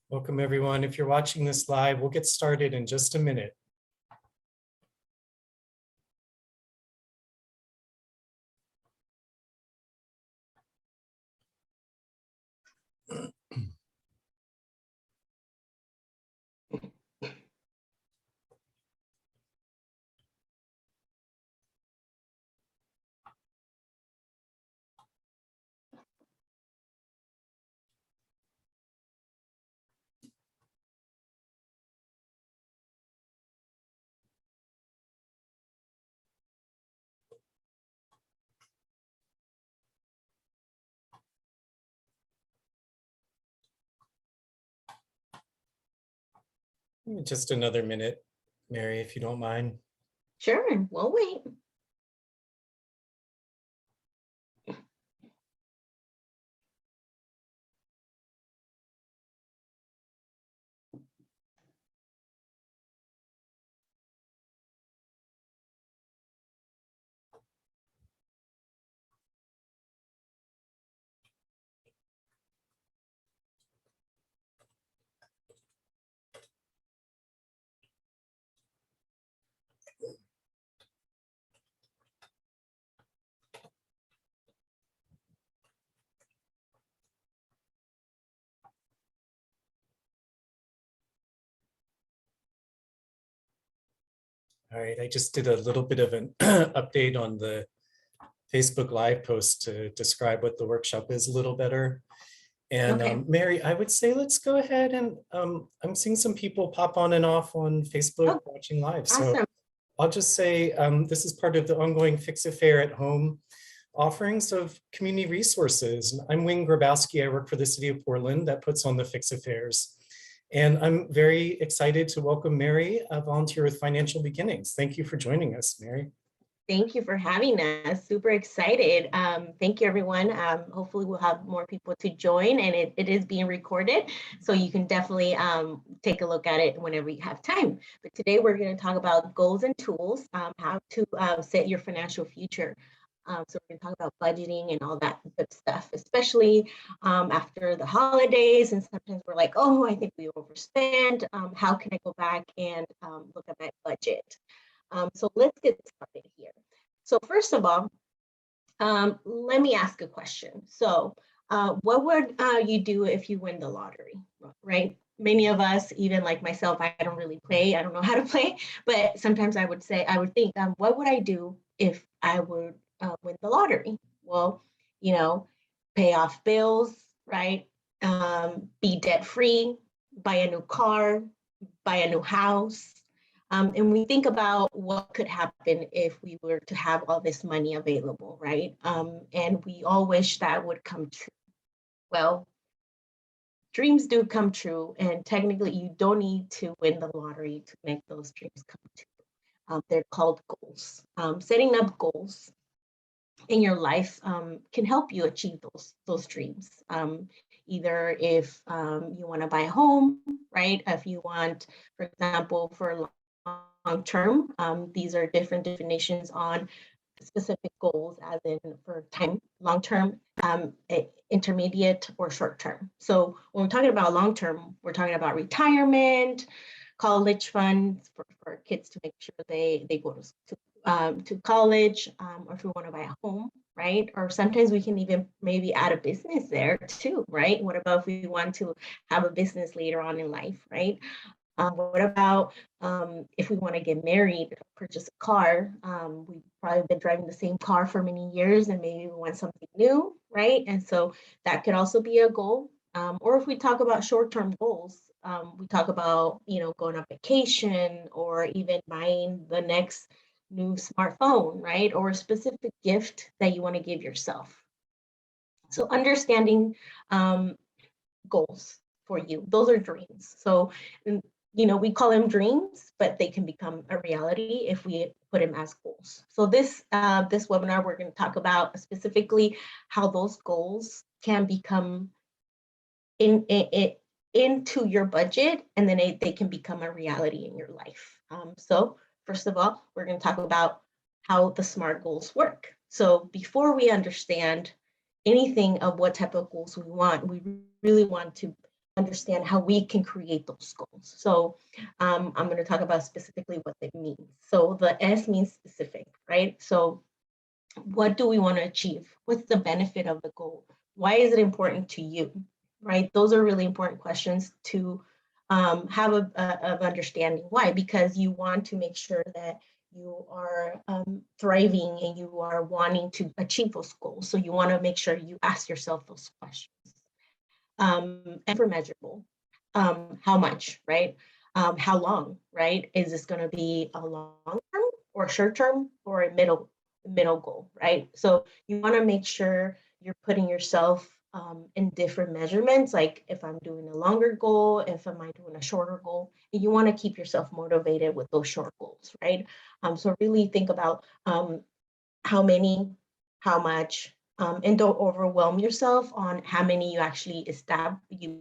Welcome, everyone. If you're watching this live, we'll get started in just a minute. Just another minute, Mary, if you don't mind. Sure, we'll wait. All right, I just did a little bit of an update on the Facebook Live post to describe what the workshop is a little better. And Okay. Mary, I would say let's go ahead and I'm seeing some people pop on and off on Facebook watching live. So Awesome. I'll just say this is part of the ongoing Fix It Fair at Home offerings of community resources. I'm Wing Grabowski. I work for the City of Portland that puts on the Fix It Fairs. And I'm very excited to welcome Mary, a volunteer with Financial Beginnings. Thank you for joining us, Mary. Thank you for having us. Super excited. Thank you, everyone. Hopefully we'll have more people to join, and it is being recorded. So you can definitely take a look at it whenever you have time. But today we're going to talk about goals and tools, how to set your financial future. So we're going to talk about budgeting and all that good stuff, especially after the holidays. And sometimes we're like, oh, I think we overspend. How can I go back and look at my budget? So let's get started here. So first of all, let me ask a question. So what would you do if you win the lottery, right? Many of us, even like myself, I don't really play. I don't know how to play, but sometimes I would think, what would I do if I would win the lottery? Well, pay off bills, right? Be debt free, buy a new car, buy a new house. And we think about what could happen if we were to have all this money available, right? And we all wish that would come true. Well, dreams do come true, and technically you don't need to win the lottery to make those dreams come true. They're called goals. Setting up goals in your life can help you achieve those dreams. Either if you want to buy a home, right? If you want, for example, for long term, these are different definitions on specific goals, as in for time, long term, intermediate, or short term. So when we're talking about long term, we're talking about retirement, college funds for kids to make sure they go to college, or if we want to buy a home, right? Or sometimes we can even maybe add a business there too, right? What about if we want to have a business later on in life, right? What about if we want to get married, purchase a car? We've probably been driving the same car for many years, and maybe we want something new, right? And so that could also be a goal. Or if we talk about short-term goals, we talk about, going on vacation, or even buying the next new smartphone, right? Or a specific gift that you want to give yourself. So understanding goals for you, those are dreams. So we call them dreams, but they can become a reality if we put them as goals. So this webinar, we're going to talk about specifically how those goals can become into your budget, and then they can become a reality in your life. So first of all, we're going to talk about how the SMART goals work. So before we understand anything of what type of goals we want, we really want to understand how we can create those goals. So I'm going to talk about specifically what it means. So the S means specific, right? So what do we want to achieve? What's the benefit of the goal? Why is it important to you, right? Those are really important questions to have of understanding. Why? Because you want to make sure that you are thriving and you are wanting to achieve those goals. So you want to make sure you ask yourself those questions. And for measurable, how much, right? How long, right? Is this going to be a long term or short term or a middle goal, right? So you want to make sure you're putting yourself in different measurements, like if I'm doing a longer goal, if am I doing a shorter goal, and you want to keep yourself motivated with those short goals, right? So really think about how many, how much, and don't overwhelm yourself on how many you actually you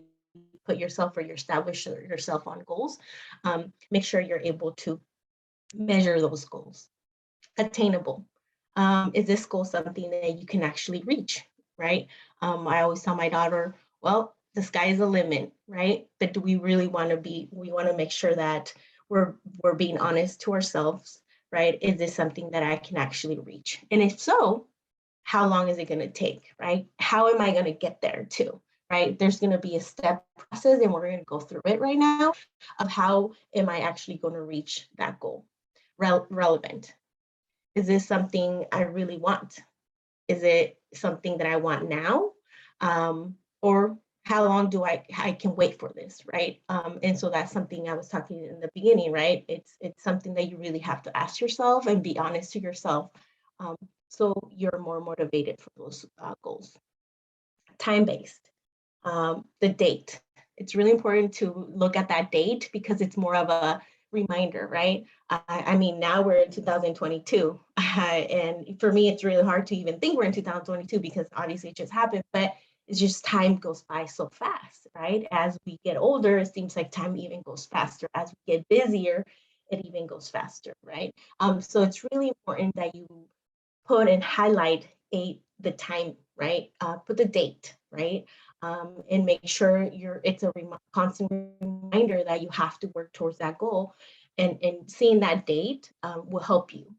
put yourself or you establish yourself on goals. Make sure you're able to measure those goals. Attainable. Is this goal something that you can actually reach, right? I always tell my daughter, well, the sky is the limit, right? But do we really want to we want to make sure that we're being honest to ourselves, right? Is this something that I can actually reach? And if so, how long is it going to take, right? How am I going to get there too, right? There's going to be a step process and we're going to go through it right now of how am I actually going to reach that goal. Relevant. Is this something I really want? Is it something that I want now? Or how long do I can wait for this, right? And so that's something I was talking in the beginning, right? It's something that you really have to ask yourself and be honest to yourself, so you're more motivated for those goals. Time-based, the date. It's really important to look at that date because it's more of a reminder, right? I mean, now we're in 2022, and for me, it's really hard to even think we're in 2022 because obviously it just happened, but it's just time goes by so fast, right? As we get older, it seems like time even goes faster. As we get busier, it even goes faster, right? So it's really important that you put and highlight the time, right? Put the date, right? And make sure it's a constant reminder that you have to work towards that goal, and seeing that date will help you.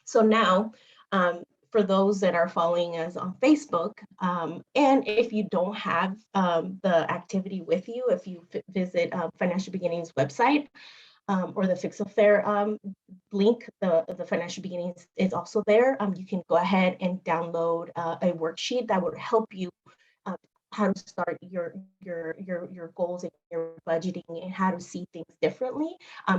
So now, for those that are following us on Facebook, and if you don't have the activity with you, if you visit Financial Beginnings website, or the Fix a Fair link, the Financial Beginnings is also there. You can go ahead and download a worksheet that would help you how to start your goals and your budgeting and how to see things differently.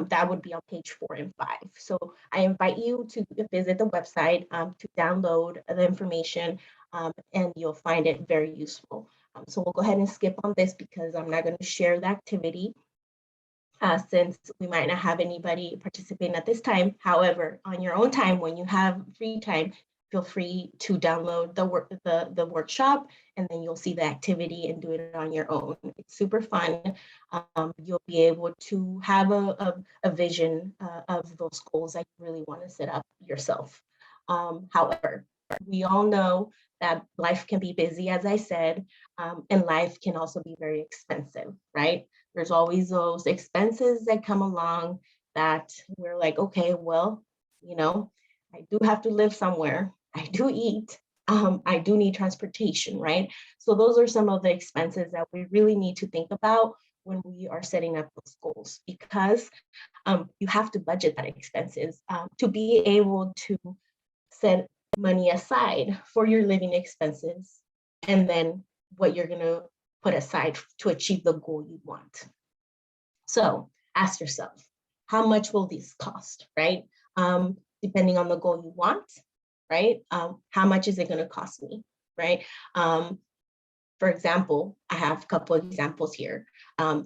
That would be on page 4 and 5. So I invite you to visit the website to download the information, and you'll find it very useful. So we'll go ahead and skip on this because I'm not going to share the activity. Since we might not have anybody participating at this time. However, on your own time, when you have free time, feel free to download the workshop, and then you'll see the activity and do it on your own. It's super fun. You'll be able to have a vision of those goals that you really want to set up yourself. However, we all know that life can be busy, as I said, and life can also be very expensive, right? There's always those expenses that come along that we're like, okay, well, I do have to live somewhere. I do eat. I do need transportation, right? So those are some of the expenses that we really need to think about when we are setting up those goals, because you have to budget that expenses to be able to set money aside for your living expenses, and then what you're going to put aside to achieve the goal you want. So ask yourself, how much will this cost, right? Depending on the goal you want, right? How much is it going to cost me, right? For example, I have a couple of examples here.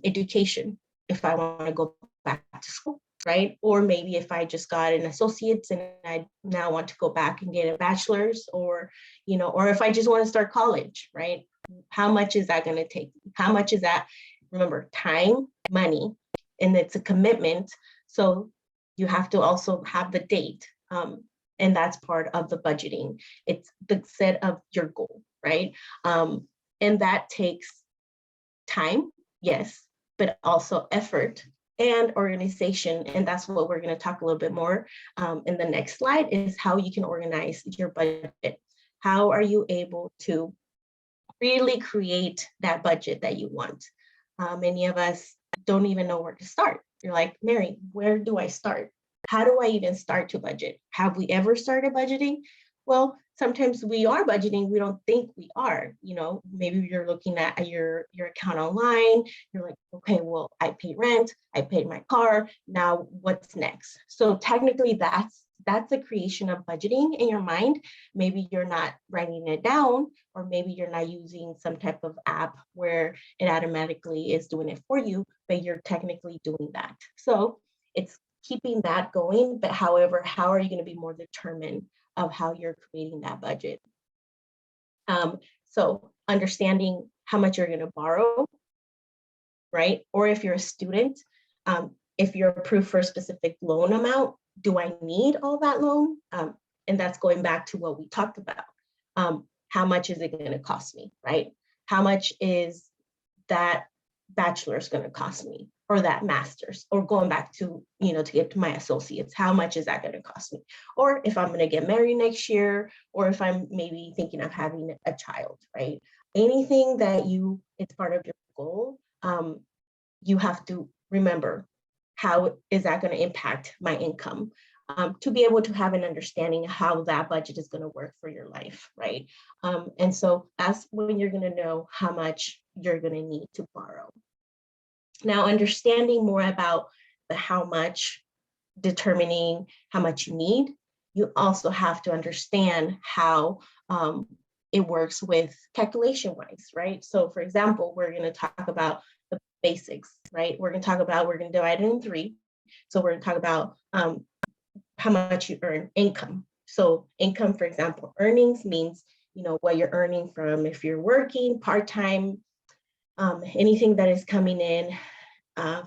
Education, if I want to go back to school, right? Or maybe if I just got an associate's and I now want to go back and get a bachelor's, or, or if I just want to start college, right? How much is that going to take? How much is that? Remember, time, money, and it's a commitment. So you have to also have the date. And that's part of the budgeting. It's the set of your goal, right? And that takes time, yes, but also effort and organization. And that's what we're going to talk a little bit more in the next slide, is how you can organize your budget. How are you able to really create that budget that you want? Many of us don't even know where to start. You're like, Mary, where do I start? How do I even start to budget? Have we ever started budgeting? Well, sometimes we are budgeting, we don't think we are. Maybe you're looking at your account online, you're like, okay, well, I paid rent, I paid my car, now what's next? So technically that's a creation of budgeting in your mind. Maybe you're not writing it down, or maybe you're not using some type of app where it automatically is doing it for you, but you're technically doing that. So it's keeping that going, but however, how are you going to be more determined of how you're creating that budget? So understanding how much you're going to borrow, right? Or if you're a student, if you're approved for a specific loan amount, do I need all that loan? And that's going back to what we talked about. How much is it going to cost me, right? How much is that bachelor's going to cost me, or that master's, or going back to, to get to my associates, how much is that going to cost me? Or if I'm going to get married next year, or if I'm maybe thinking of having a child, right? Anything that it's part of your goal, you have to remember, how is that going to impact my income? To be able to have an understanding of how that budget is going to work for your life, right? And so that's when you're going to know how much you're going to need to borrow. Now, understanding more about the how much, determining how much you need, you also have to understand how it works with calculation-wise, right? So for example, we're going to talk about the basics, right? We're going to divide it in 3. So we're going to talk about how much you earn, income. So income, for example, earnings means, what you're earning from, if you're working part-time, anything that is coming in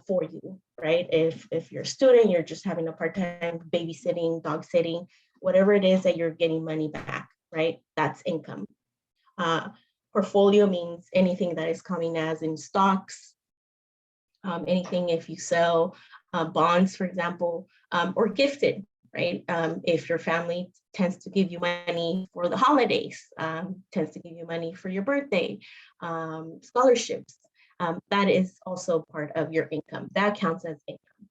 for you, right? If you're a student, you're just having a part-time babysitting, dog sitting, whatever it is that you're getting money back, right? That's income. Portfolio means anything that is coming as in stocks, anything if you sell bonds, for example, or gifted, right? If your family tends to give you money for the holidays, tends to give you money for your birthday, scholarships, that is also part of your income. That counts as income.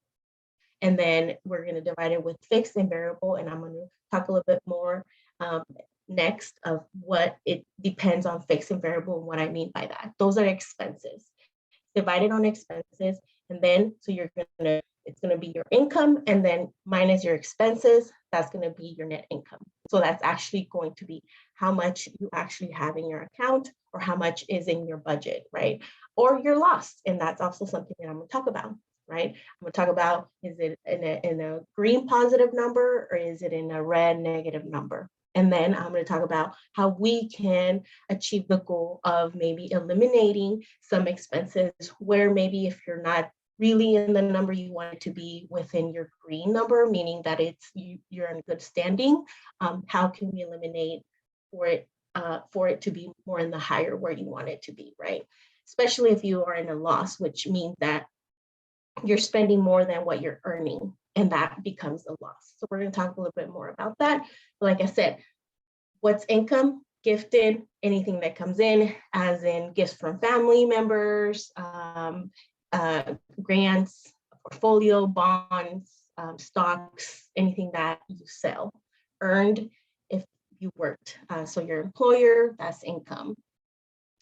And then we're going to divide it with fixed and variable, and I'm going to talk a little bit more next of what it depends on fixed and variable and what I mean by that. Those are expenses. Divided on expenses, and then it's going to be your income, and then minus your expenses, that's going to be your net income. So that's actually going to be how much you actually have in your account, or how much is in your budget, right? Or your loss, and that's also something that I'm going to talk about, right? I'm going to talk about, is it in a green positive number, or is it in a red negative number? And then I'm going to talk about how we can achieve the goal of maybe eliminating some expenses where maybe if you're not really in the number you want it to be within your green number, meaning that you're in good standing, how can we eliminate for it to be more in the higher where you want it to be, right? Especially if you are in a loss, which means that you're spending more than what you're earning, and that becomes a loss. So we're going to talk a little bit more about that. But like I said, what's income? Gifted, anything that comes in, as in gifts from family members, grants, portfolio, bonds, stocks, anything that you sell. Earned, if you worked. So your employer, that's income.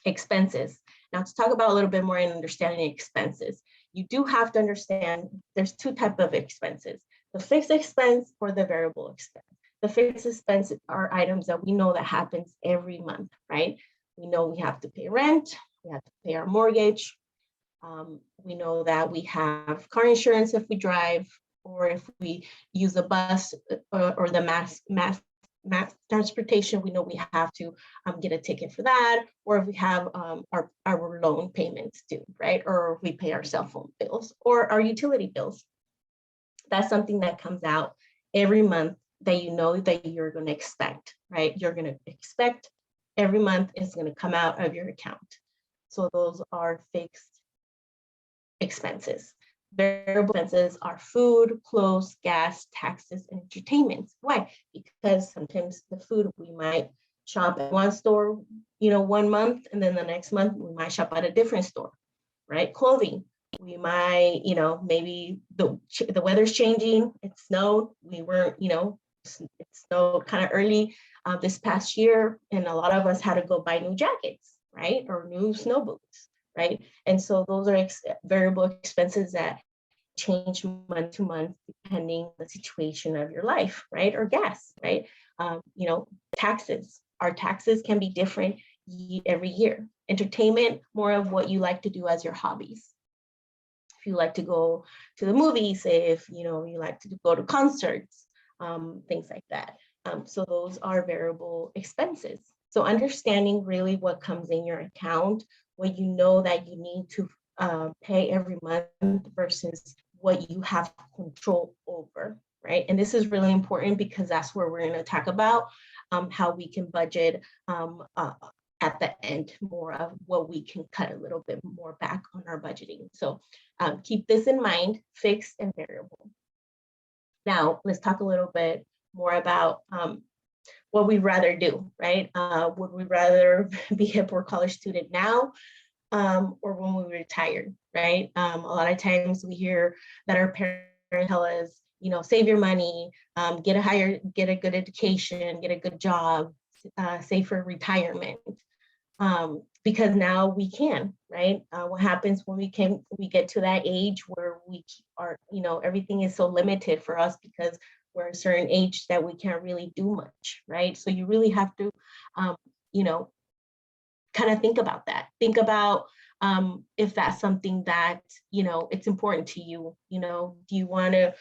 Expenses. Now to talk about a little bit more in understanding expenses, you do have to understand there's 2 types of expenses, the fixed expense or the variable expense. The fixed expense are items that we know that happens every month, right? We know we have to pay rent, we have to pay our mortgage. We know that we have car insurance if we drive, or if we use a bus or the mass transportation, we know we have to get a ticket for that, or if we have our loan payments due, right? Or if we pay our cell phone bills or our utility bills. That's something that comes out every month that you know that you're going to expect, right? You're going to expect every month it's going to come out of your account. So those are fixed expenses. Variable expenses are food, clothes, gas, taxes, and entertainment. Why? Because sometimes the food we might shop at one store, 1 month, and then the next month we might shop at a different store, right? Clothing, we might, maybe the weather's changing, it snowed, we weren't, it snowed kind of early this past year, and a lot of us had to go buy new jackets, right? Or new snow boots, right? And so those are variable expenses that change month to month depending the situation of your life, right? Or gas, right? Taxes. Our taxes can be different every year. Entertainment, more of what you like to do as your hobbies. If you like to go to the movies, if you like to go to concerts, things like that. So those are variable expenses. So understanding really what comes in your account, what you know that you need to pay every month versus what you have control over, right? And this is really important because that's where we're going to talk about how we can budget at the end, more of what we can cut a little bit more back on our budgeting. So keep this in mind, fixed and variable. Now, let's talk a little bit more about what we'd rather do, right? Would we rather be a poor college student now or when we retire, right? A lot of times we hear that our parents tell us, save your money, get a good education, get a good job, save for retirement. Because now we can, right? What happens when we get to that age where we are, everything is so limited for us because we're a certain age that we can't really do much, right? So you really have to, kind of think about that. Think about if that's something that, it's important to you. Do you want to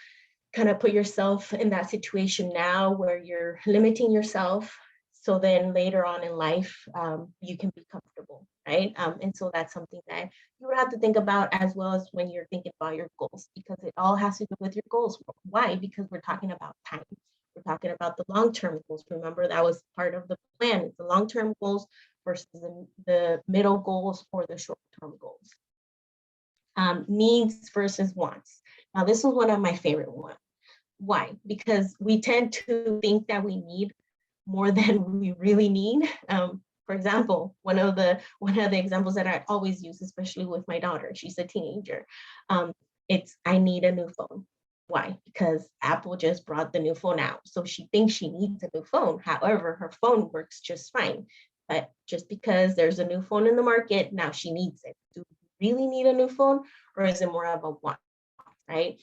kind of put yourself in that situation now where you're limiting yourself so then later on in life, you can be comfortable, right? And so that's something that you would have to think about as well as when you're thinking about your goals, because it all has to do with your goals. Why? Because we're talking about time. We're talking about the long-term goals. Remember, that was part of the plan. It's the long-term goals versus the middle goals or the short-term goals. Needs versus wants. Now, this is one of my favorite ones. Why? Because we tend to think that we need more than we really need. For example, one of the examples that I always use, especially with my daughter, she's a teenager, it's I need a new phone. Why? Because Apple just brought the new phone out. So she thinks she needs a new phone. However, her phone works just fine. But just because there's a new phone in the market, now she needs it. Do we really need a new phone, or is it more of a want, right?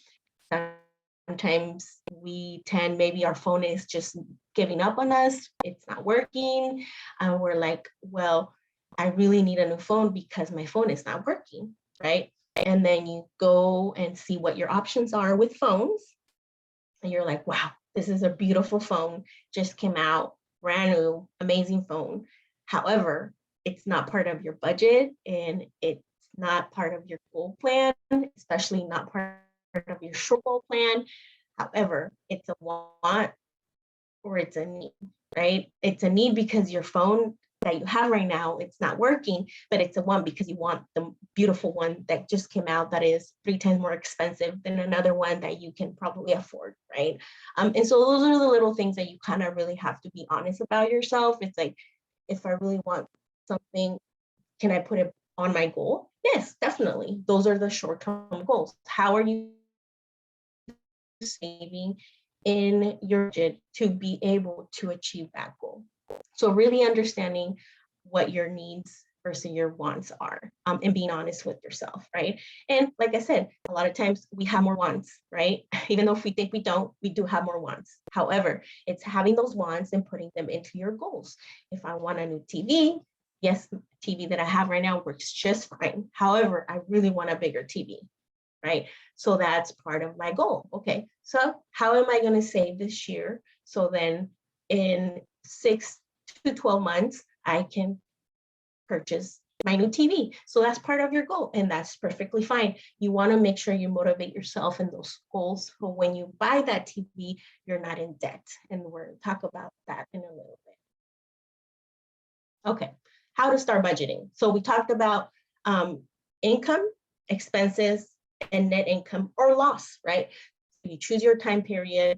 Sometimes we tend, maybe our phone is just giving up on us. It's not working. And we're like, well, I really need a new phone because my phone is not working, right? And then you go and see what your options are with phones. And you're like, wow, this is a beautiful phone. Just came out, brand new, amazing phone. However, it's not part of your budget and it's not part of your goal plan, especially not part of your short goal plan. However, it's a want or it's a need, right? It's a need because your phone that you have right now, it's not working, but it's a want because you want the beautiful one that just came out that is 3 times more expensive than another one that you can probably afford, right? And so those are the little things that you kind of really have to be honest about yourself. It's like, if I really want something, can I put it on my goal? Yes, definitely. Those are the short-term goals. How are you saving in your budget to be able to achieve that goal? So really understanding what your needs versus your wants are, and being honest with yourself, right? And like I said, a lot of times we have more wants, right? Even though if we think we don't, we do have more wants. However, it's having those wants and putting them into your goals. If I want a new TV, yes, the TV that I have right now works just fine. However, I really want a bigger TV, right? So that's part of my goal. Okay, so how am I going to save this year? So then in 6 to 12 months, I can purchase my new TV. So that's part of your goal, and that's perfectly fine. You want to make sure you motivate yourself in those goals. So when you buy that TV, you're not in debt. And we're going to talk about that in a little bit. Okay, how to start budgeting. So we talked about income, expenses, and net income or loss, right? You choose your time period,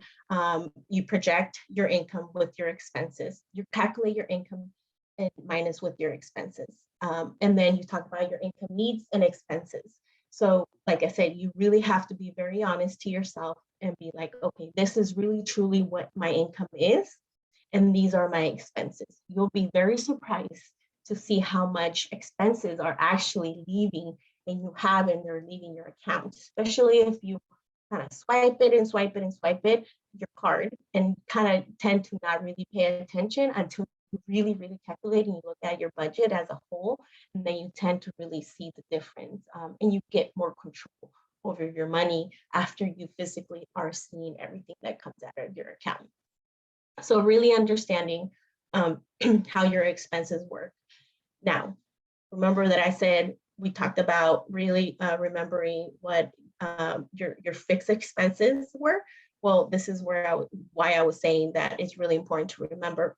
you project your income with your expenses, you calculate your income and minus with your expenses. And then you talk about your income needs and expenses. So like I said, you really have to be very honest to yourself and be like, okay, this is really truly what my income is, and these are my expenses. You'll be very surprised to see how much expenses are actually leaving and you have and they're leaving your account, especially if you kind of swipe it and swipe it and swipe it, your card, and kind of tend to not really pay attention until you really, really calculate and you look at your budget as a whole, and then you tend to really see the difference, and you get more control over your money after you physically are seeing everything that comes out of your account. So really understanding how your expenses work. Now, remember that I said we talked about really remembering what your fixed expenses were. Well, this is where why I was saying that it's really important to remember,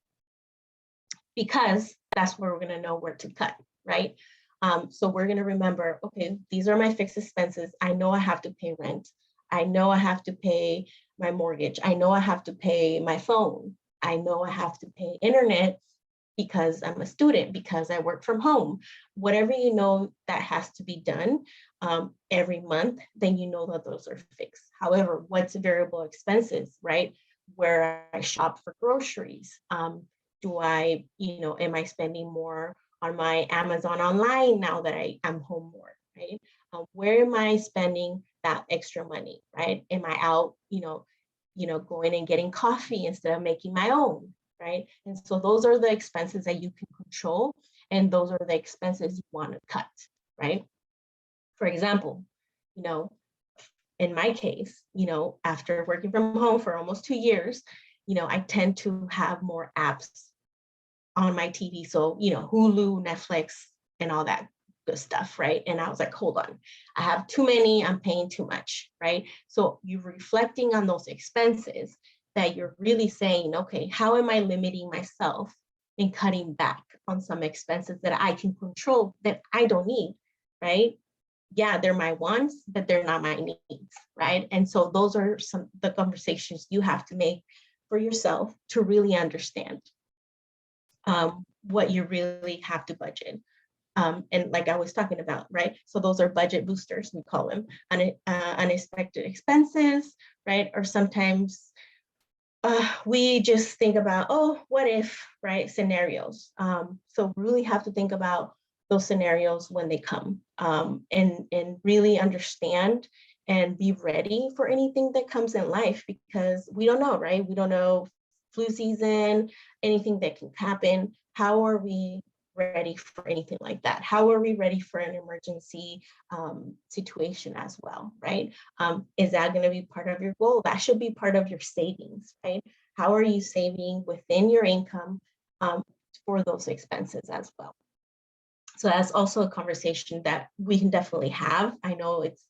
because that's where we're going to know where to cut, right? So we're going to remember, okay, these are my fixed expenses. I know I have to pay rent. I know I have to pay my mortgage. I know I have to pay my phone. I know I have to pay internet because I'm a student, because I work from home. Whatever you know that has to be done every month, then you know that those are fixed. However, what's variable expenses, right? Where I shop for groceries. Do I, am I spending more on my Amazon online now that I'm home more, right? Where am I spending that extra money, right? Am I out, going and getting coffee instead of making my own, right? And so those are the expenses that you can control, and those are the expenses you want to cut, right? For example, in my case, after working from home for almost 2 years, I tend to have more apps on my TV. So, Hulu, Netflix, and all that good stuff, right? And I was like, hold on, I have too many, I'm paying too much, right? So you're reflecting on those expenses that you're really saying, okay, how am I limiting myself and cutting back on some expenses that I can control that I don't need, right? Yeah, they're my wants, but they're not my needs, right? And so those are the conversations you have to make for yourself to really understand what you really have to budget. And like I was talking about, right? So those are budget boosters, we call them, unexpected expenses, right? Or sometimes we just think about, oh, what if, right? Scenarios. So really have to think about those scenarios when they come, and really understand and be ready for anything that comes in life, because we don't know, right? We don't know flu season, anything that can happen. How are we ready for anything like that? How are we ready for an emergency situation as well, right? Is that going to be part of your goal? That should be part of your savings, right? How are you saving within your income for those expenses as well? So that's also a conversation that we can definitely have. I know it's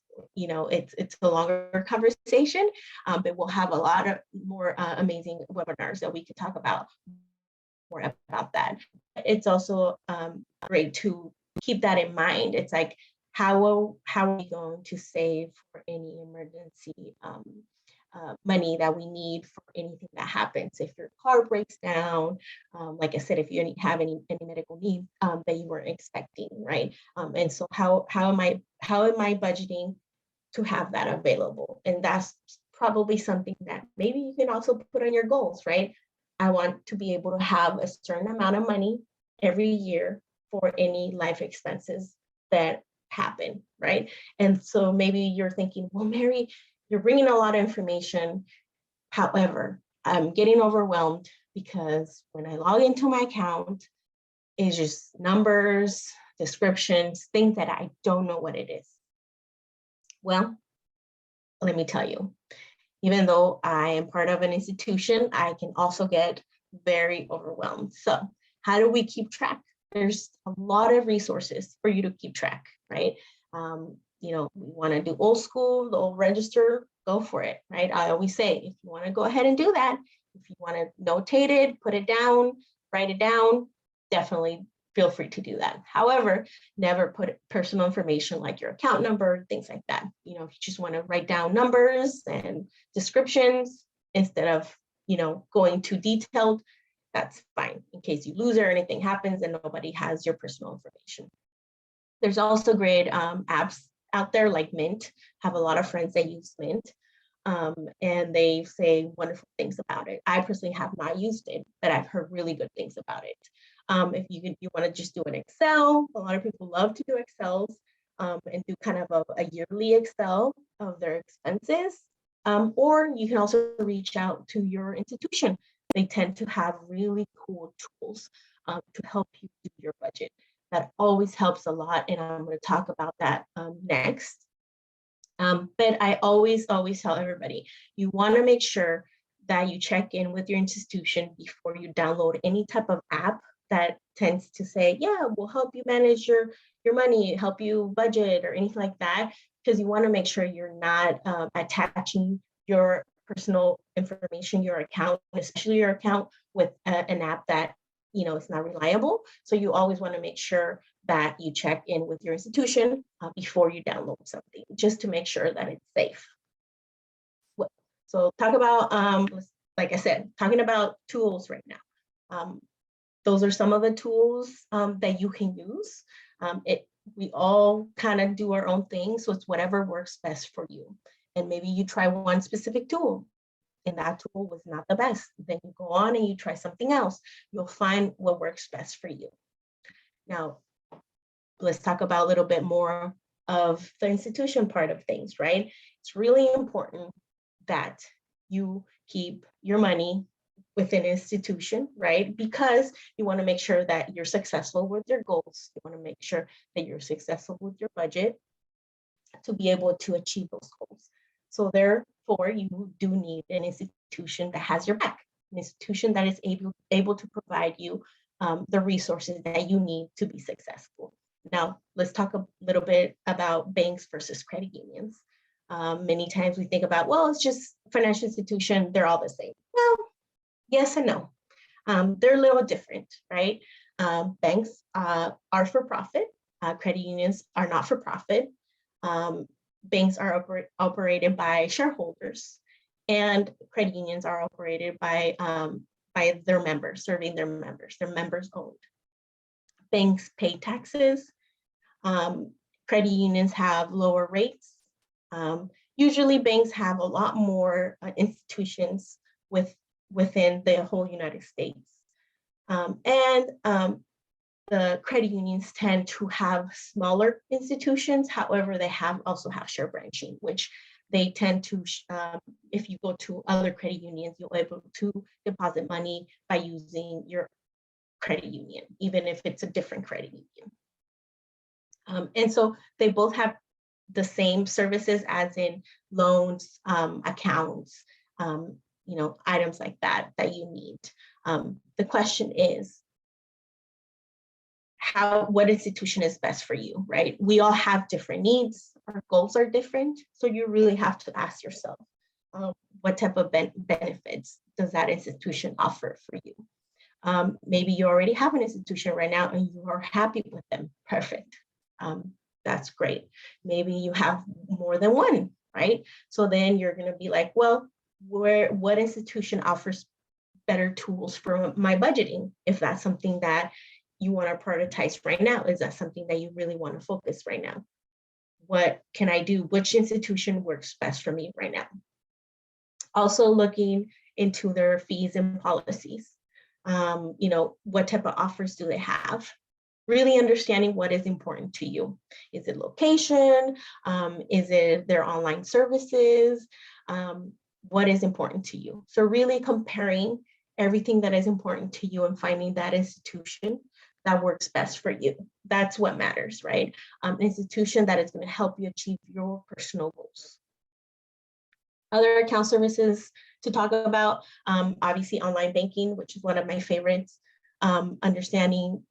a longer conversation, but we'll have a lot of more amazing webinars that we could talk about more about that. It's also great to keep that in mind. It's like, how are we going to save for any emergency money that we need for anything that happens? If your car breaks down, like I said, if you have any medical needs that you weren't expecting, right? And so how am I budgeting to have that available? And that's probably something that maybe you can also put on your goals, right? I want to be able to have a certain amount of money every year for any life expenses that happen, right? And so maybe you're thinking, well, Mary, you're bringing a lot of information. However, I'm getting overwhelmed because when I log into my account, it's just numbers, descriptions, things that I don't know what it is. Well, let me tell you, even though I am part of an institution, I can also get very overwhelmed. So how do we keep track? There's a lot of resources for you to keep track, right? We want to do old school, the old register, go for it, right? I always say, if you want to go ahead and do that, if you want to notate it, put it down, write it down, definitely feel free to do that. However, never put personal information like your account number, things like that. If you just want to write down numbers and descriptions instead of, going too detailed, that's fine in case you lose it or anything happens and nobody has your personal information. There's also great apps out there like Mint. I have a lot of friends that use Mint. And they say wonderful things about it. I personally have not used it, but I've heard really good things about it. If you want to just do an Excel, a lot of people love to do Excels and do kind of a yearly Excel of their expenses. Or you can also reach out to your institution. They tend to have really cool tools to help you do your budget. That always helps a lot, and I'm going to talk about that next. But I always tell everybody, you want to make sure that you check in with your institution before you download any type of app that tends to say, yeah, we'll help you manage your money, help you budget or anything like that, because you want to make sure you're not attaching your personal information, your account, especially your account, with an app that it's not reliable. So you always want to make sure that you check in with your institution before you download something, just to make sure that it's safe. So talk about, like I said, talking about tools right now. Those are some of the tools that you can use. We all kind of do our own thing, so it's whatever works best for you. And maybe you try one specific tool and that tool was not the best. Then you go on and you try something else. You'll find what works best for you. Now, let's talk about a little bit more of the institution part of things, right? It's really important that you keep your money within an institution, right? Because you want to make sure that you're successful with your goals. You want to make sure that you're successful with your budget to be able to achieve those goals. So therefore, you do need an institution that has your back, an institution that is able to provide you the resources that you need to be successful. Now, let's talk a little bit about banks versus credit unions. Many times we think about, well, it's just financial institution, they're all the same. Well, yes and no. They're a little different, right? Banks are for profit. Credit unions are not for profit. Banks are operated by shareholders, and credit unions are operated by their members, serving their members. They're members owned. Banks pay taxes. Credit unions have lower rates. Usually banks have a lot more institutions within the whole United States. The credit unions tend to have smaller institutions. However, they also have share branching, which they tend to, if you go to other credit unions, you'll be able to deposit money by using your credit union, even if it's a different credit union. And so they both have the same services, as in loans, accounts, items like that you need. The question is, what institution is best for you, right? We all have different needs. Our goals are different. So you really have to ask yourself, what type of benefits does that institution offer for you? Maybe you already have an institution right now and you are happy with them. Perfect. That's great. Maybe you have more than one, right? So then you're going to be like, well, what institution offers better tools for my budgeting? If that's something that you want to prioritize right now, is that something that you really want to focus right now? What can I do? Which institution works best for me right now? Also looking into their fees and policies. What type of offers do they have? Really understanding what is important to you. Is it location? Is it their online services? What is important to you? So really comparing everything that is important to you and finding that institution that works best for you. That's what matters, right? An institution that is going to help you achieve your personal goals. Other account services to talk about, obviously online banking, which is one of my favorites. Understanding,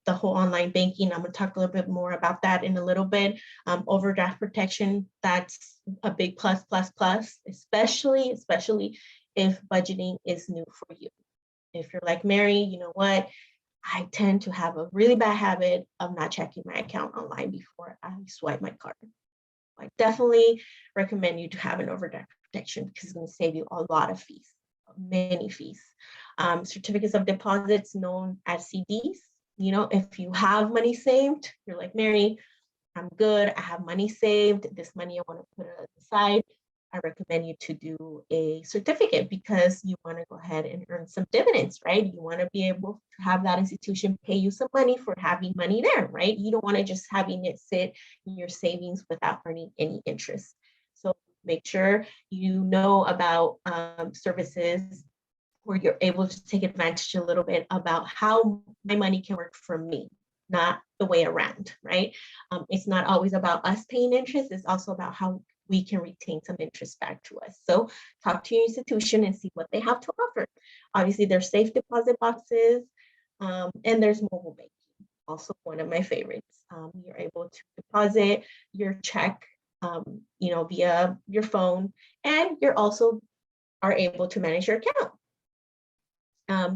the whole online banking. I'm going to talk a little bit more about that in a little bit. Overdraft protection, that's a big plus, especially if budgeting is new for you. If you're like Mary, you know what? I tend to have a really bad habit of not checking my account online before I swipe my card. I definitely recommend you to have an overdraft protection because it's going to save you a lot of fees, many fees. Certificates of deposits known as CDs. You know, if you have money saved, you're like, Mary, I'm good. I have money saved. This money I want to put it aside. I recommend you to do a certificate because you want to go ahead and earn some dividends, right? You want to be able to have that institution pay you some money for having money there, right? You don't want to just having it sit in your savings without earning any interest. So make sure you know about services where you're able to take advantage a little bit about how my money can work for me, not the way around, right? It's not always about us paying interest. It's also about how we can retain some interest back to us. So talk to your institution and see what they have to offer. Obviously, there's safe deposit boxes, and there's mobile banking, also one of my favorites. You're able to deposit your check, via your phone, and you're also are able to manage your account.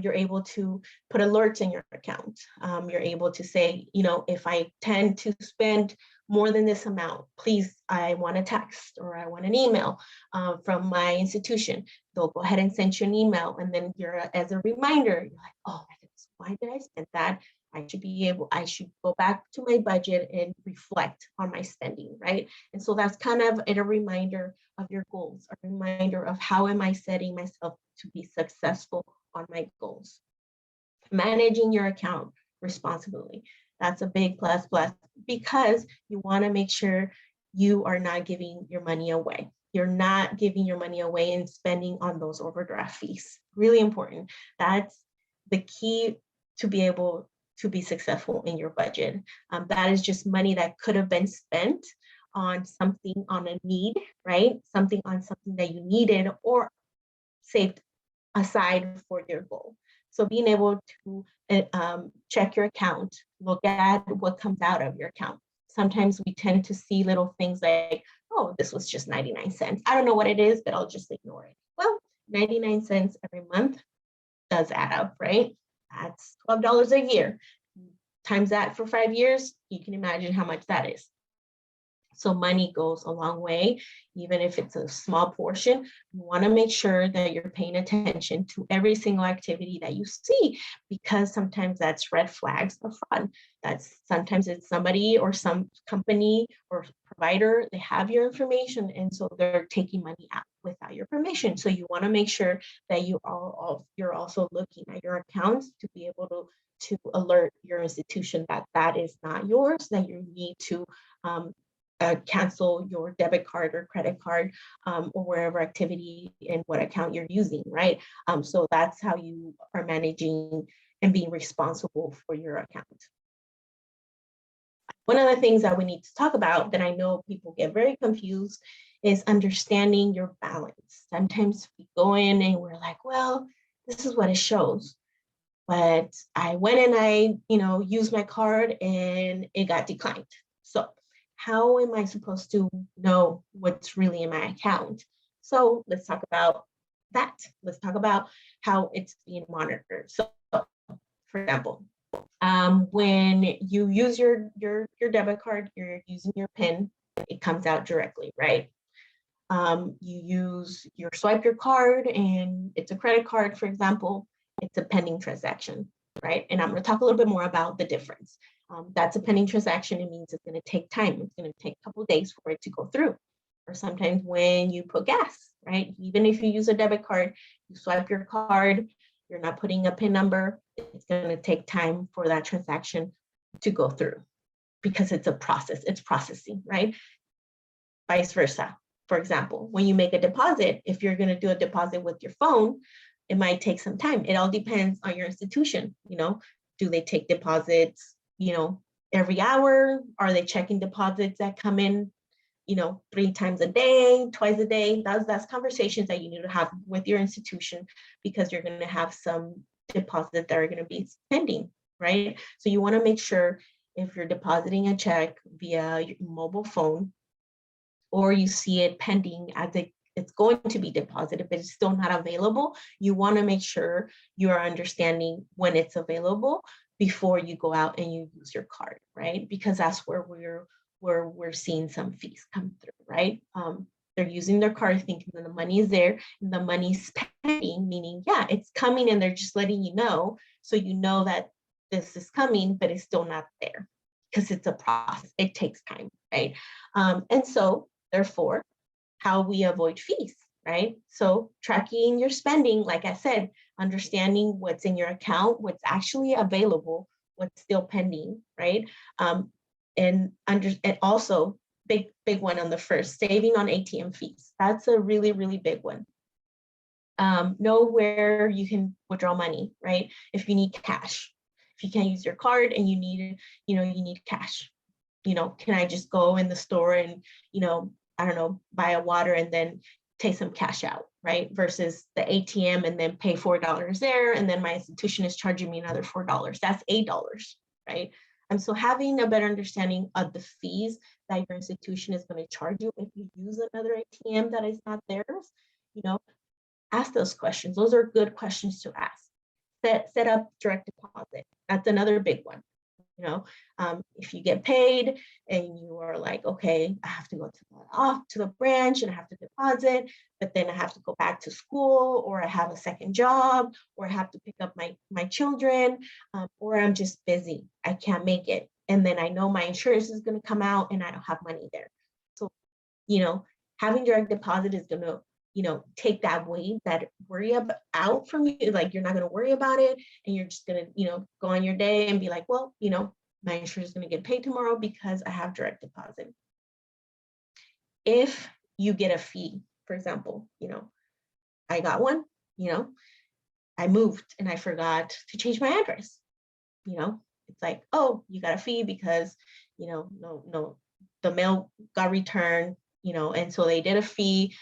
You're able to put alerts in your account. You're able to say, if I tend to spend more than this amount, please, I want a text or I want an email from my institution. They'll go ahead and send you an email. And then as a reminder, you're like, oh my goodness, why did I spend that? I should go back to my budget and reflect on my spending, right? And so that's kind of a reminder of your goals, a reminder of how am I setting myself to be successful on my goals. Managing your account responsibly. That's a big plus because you want to make sure you are not giving your money away. You're not giving your money away and spending on those overdraft fees. Really important. That's the key to be able to be successful in your budget. That is just money that could have been spent on something on a need, right? Something that you needed or saved aside for your goal. So being able to check your account, look at what comes out of your account. Sometimes we tend to see little things like, oh, this was just 99 cents. I don't know what it is, but I'll just ignore it. Well, 99 cents every month does add up, right? That's $12 a year. Times that for 5 years, you can imagine how much that is. So money goes a long way, even if it's a small portion. You want to make sure that you're paying attention to every single activity that you see, because sometimes that's red flags of fraud. Sometimes it's somebody or some company or provider, they have your information, and so they're taking money out without your permission. So you want to make sure that you're also looking at your accounts to be able to alert your institution that that is not yours, that you need to cancel your debit card or credit card or wherever activity and what account you're using, right? So that's how you are managing and being responsible for your account. One of the things that we need to talk about that I know people get very confused is understanding your balance. Sometimes we go in and we're like, well, this is what it shows. But I went and I, used my card and it got declined. So how am I supposed to know what's really in my account? So let's talk about that. Let's talk about how it's being monitored. So for example, when you use your debit card, you're using your PIN, it comes out directly, right? You swipe your card and it's a credit card, for example, it's a pending transaction, right? And I'm going to talk a little bit more about the difference. That's a pending transaction. It means it's going to take time. It's going to take a couple of days for it to go through. Or sometimes when you put gas, right? Even if you use a debit card, you swipe your card, you're not putting a PIN number, it's going to take time for that transaction to go through because it's a process, it's processing, right? Vice versa. For example, when you make a deposit, if you're going to do a deposit with your phone, it might take some time. It all depends on your institution. Do they take deposits, every hour? Are they checking deposits that come in, 3 times a day, twice a day? That's conversations that you need to have with your institution because you're going to have some deposits that are going to be pending, right? So you want to make sure if you're depositing a check via your mobile phone or you see it pending as it's going to be deposited, but it's still not available, you want to make sure you are understanding when it's available before you go out and you use your card, right? Because that's where we're seeing some fees come through, right? They're using their card thinking that the money is there and the money's pending, meaning, yeah, it's coming and they're just letting you know. So you know that this is coming, but it's still not there because it's a process. It takes time, right? And so therefore, how we avoid fees, right? So tracking your spending, like I said, understanding what's in your account, what's actually available, what's still pending, right? And also big one on the first, saving on ATM fees. That's a really, really big one. Know where you can withdraw money, right? If you need cash, if you can't use your card and you need, you need cash, can I just go in the store and, I don't know, buy a water and then take some cash out, right? Versus the ATM and then pay $4 there. And then my institution is charging me another $4. That's $8, right? And so having a better understanding of the fees that your institution is going to charge you if you use another ATM that is not theirs, ask those questions. Those are good questions to ask. Set up direct deposit. That's another big one. If you get paid and you are like, okay, I have to go to the branch and I have to deposit, but then I have to go back to school, or I have a second job, or I have to pick up my children, or I'm just busy, I can't make it. And then I know my insurance is going to come out and I don't have money there. So, having direct deposit is going to take that weight, that worry out from you. Like, you're not going to worry about it. And you're just going to, go on your day and be like, well, my insurance is going to get paid tomorrow because I have direct deposit. If you get a fee, for example, I got one, I moved and I forgot to change my address. It's like, oh, you got a fee because, no, the mail got returned, and so they did a fee.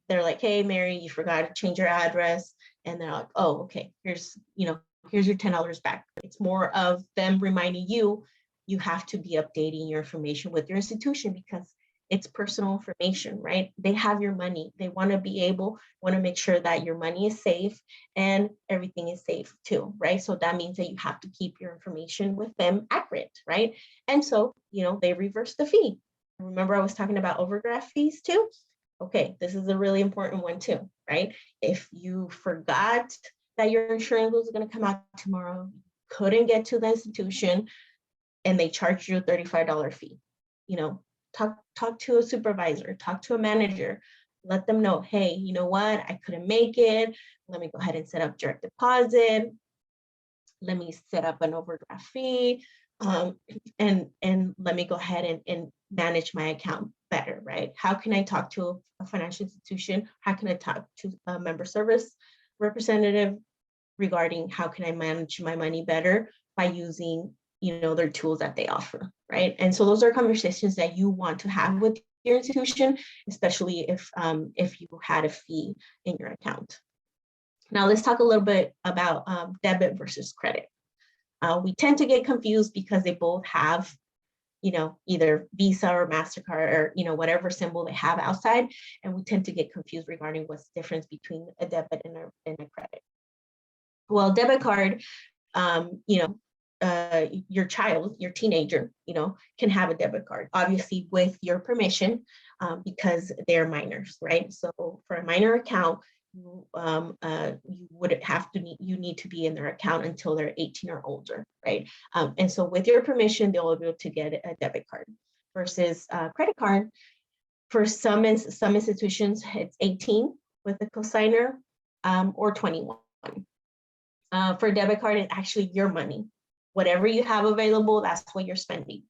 They're like, hey, Mary, you forgot to change your address. And they're like, oh, okay, here's your $10 back. It's more of them reminding you, you have to be updating your information with your institution because it's personal information, right? They have your money. They want to make sure that your money is safe and everything is safe too, right? So that means that you have to keep your information with them accurate, right? And so, they reverse the fee. Remember I was talking about overdraft fees too? Okay, this is a really important one too, right? If you forgot that your insurance was going to come out tomorrow, couldn't get to the institution, and they charged you a $35 fee, talk to a supervisor, talk to a manager, let them know, hey, you know what? I couldn't make it. Let me go ahead and set up direct deposit. Let me set up an overdraft fee. And let me go ahead and manage my account better, right? How can I talk to a financial institution? How can I talk to a member service representative regarding how can I manage my money better by using, their tools that they offer, right? And so those are conversations that you want to have with your institution, especially if you had a fee in your account. Now let's talk a little bit about debit versus credit. We tend to get confused because they both have, either Visa or MasterCard or, whatever symbol they have outside. And we tend to get confused regarding what's the difference between a debit and a credit. Well, debit card, your child, your teenager, can have a debit card, obviously with your permission, because they're minors, right? So for a minor account, you need to be in their account until they're 18 or older, right? And so with your permission, they'll be able to get a debit card. Versus a credit card, for some institutions, it's 18 with a cosigner, or 21. For a debit card, it's actually your money. Whatever you have available, that's what you're spending.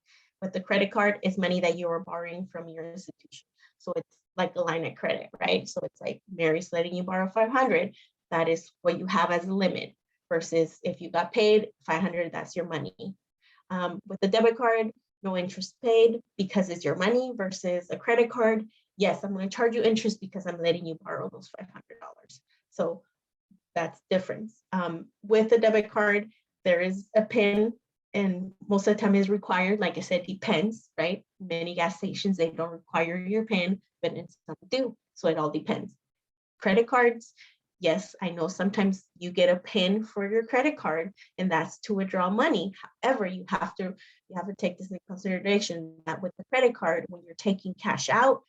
With the credit card, it's money that you are borrowing from your institution. So it's like a line of credit, right? So it's like Mary's letting you borrow 500. That is what you have as a limit. Versus if you got paid 500, that's your money. With the debit card, no interest paid because it's your money. Versus a credit card, yes, I'm going to charge you interest because I'm letting you borrow those $500. So that's difference. With a debit card, there is a PIN, and most of the time is required. Like I said, depends, right? Many gas stations, they don't require your PIN, but some do. So it all depends. Credit cards, Yes, I know sometimes you get a PIN for your credit card and that's to withdraw money. However, you have to take this into consideration that with the credit card, when you're taking cash out,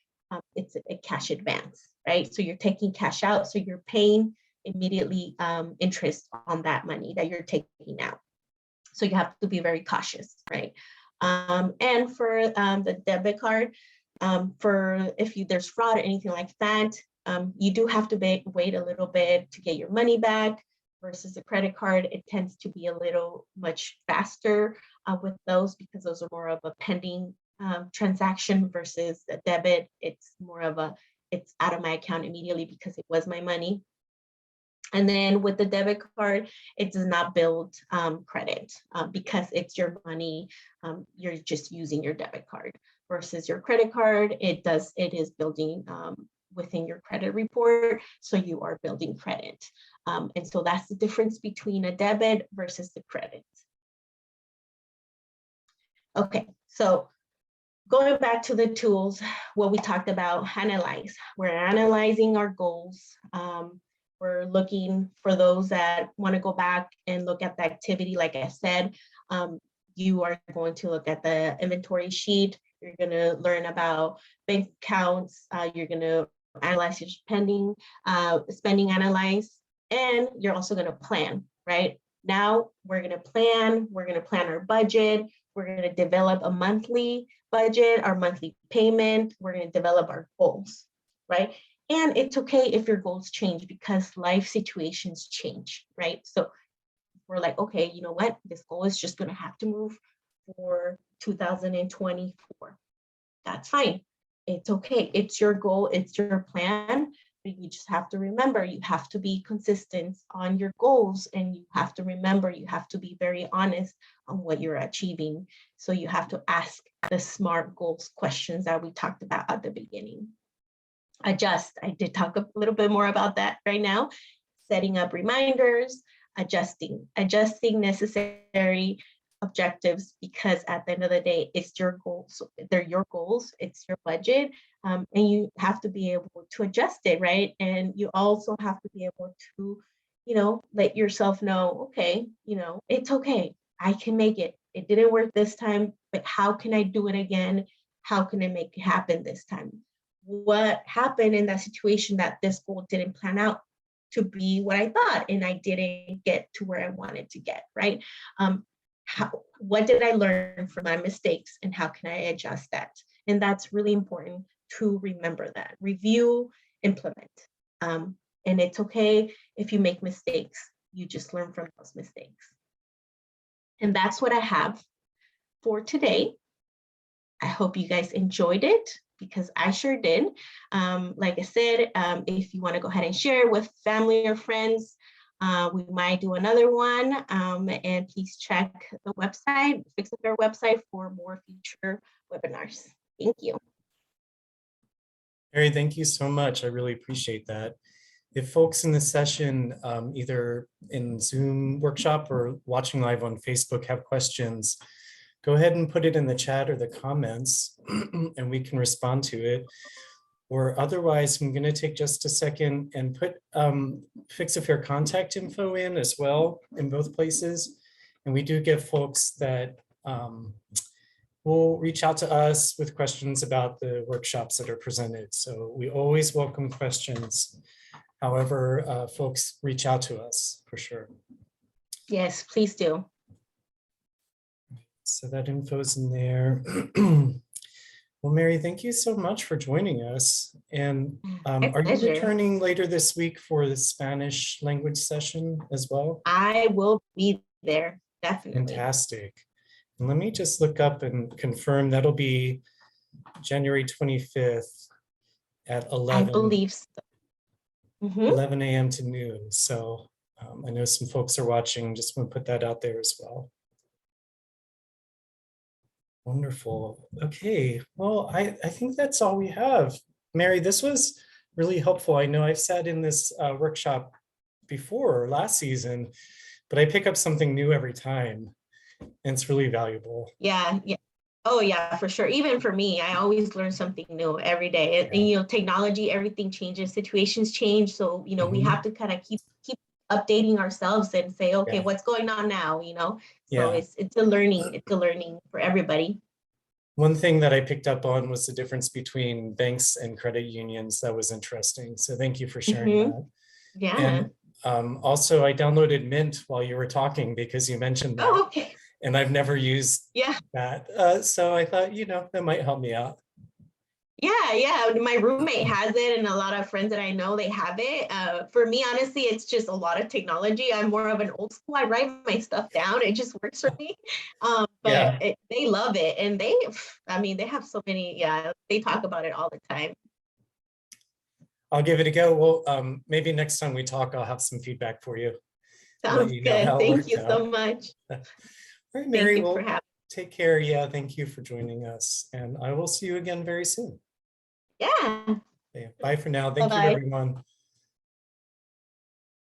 it's a cash advance, right? So you're taking cash out, so you're paying immediately interest on that money that you're taking out. So you have to be very cautious, right? And for the debit card, for if there's fraud or anything like that, you do have to wait a little bit to get your money back versus a credit card. It tends to be a little much faster with those because those are more of a pending transaction versus a debit. It's more of it's out of my account immediately because it was my money. And then with the debit card, it does not build credit because it's your money. You're just using your debit card versus your credit card. It is building within your credit report. So you are building credit. And so that's the difference between a debit versus the credit. Okay, so going back to the tools, what we talked about, analyze. We're analyzing our goals. We're looking for those that want to go back and look at the activity. Like I said, you are going to look at the inventory sheet. You're going to learn about bank accounts. You're going to analyze your spending analyze, and you're also going to plan, right? Now we're going to plan our budget. We're going to develop a monthly budget, our monthly payment. We're going to develop our goals, right? And it's okay if your goals change because life situations change, right? So we're like, okay, you know what? This goal is just going to have to move for 2024. That's fine. It's okay. It's your goal. It's your plan. But you just have to remember, you have to be consistent on your goals, and you have to remember, you have to be very honest on what you're achieving. So you have to ask the SMART goals questions that we talked about at the beginning. Adjust. I did talk a little bit more about that right now. Setting up reminders, adjusting necessary objectives, because at the end of the day, it's your goals. They're your goals. It's your budget, and you have to be able to adjust it, right? And you also have to be able to, let yourself know, okay, it's okay. I can make it. It didn't work this time, but how can I do it again? How can I make it happen this time? What happened in that situation that this goal didn't plan out to be what I thought, and I didn't get to where I wanted to get, right? What did I learn from my mistakes, and how can I adjust that? And that's really important to remember that. Review, implement. And it's okay if you make mistakes. You just learn from those mistakes. And that's what I have for today. I hope you guys enjoyed it, because I sure did. Like I said, if you want to go ahead and share it with family or friends, we might do another one. And please check the website, Fix-A-Fair website, for more future webinars. Thank you. Mary, thank you so much. I really appreciate that. If folks in the session, either in Zoom workshop or watching live on Facebook, have questions, go ahead and put it in the chat or the comments and we can respond to it. Or otherwise, I'm going to take just a second and put Fix-A-Fair contact info in as well in both places. And we do get folks that will reach out to us with questions about the workshops that are presented. So we always welcome questions. However, folks reach out to us for sure. Yes, please do. So that info's in there. Well, Mary, thank you so much for joining us. And are you returning later this week for the Spanish language session as well? I will be there, definitely. Fantastic. And let me just look up and confirm. That'll be January 25th at 11. I believe so. 11 a.m. to noon. So I know some folks are watching. Just want to put that out there as well. Wonderful. Okay, well, I think that's all we have. Mary, this was really helpful. I know I've sat in this workshop before last season, but I pick up something new every time, and it's really valuable. Yeah, Oh yeah, for sure. Even for me, I always learn something new every day. And, Yeah. you know, technology, everything changes, situations change. So, you know, we have Mhm. to kind of keep updating ourselves and say, okay, Yeah. what's going on now? You know, so Yeah. it's a learning for everybody. One thing that I picked up on was the difference between banks and credit unions. That was interesting. So thank you for sharing Hmm. that. Yeah. And also, I downloaded Mint while you were talking because you mentioned that, Oh, okay. and I've never used Yeah. that. So I thought, that might help me out. Yeah, yeah. My roommate has it, and a lot of friends that I know they have it. For me, honestly, it's just a lot of technology. I'm more of an old school. I write my stuff down. It just works for me. Yeah, They love it, and I mean, they have so many. Yeah, they talk about it all the time. I'll give it a go. Well, maybe next time we talk, I'll have some feedback for you to let Sounds you know good. how it Thank worked you so out. much. All right, Thank Mary, you for well, having. take care. Yeah, thank you for joining us. And I will see you again very soon. Yeah. Okay, bye for now. Bye Thank you, bye. everyone.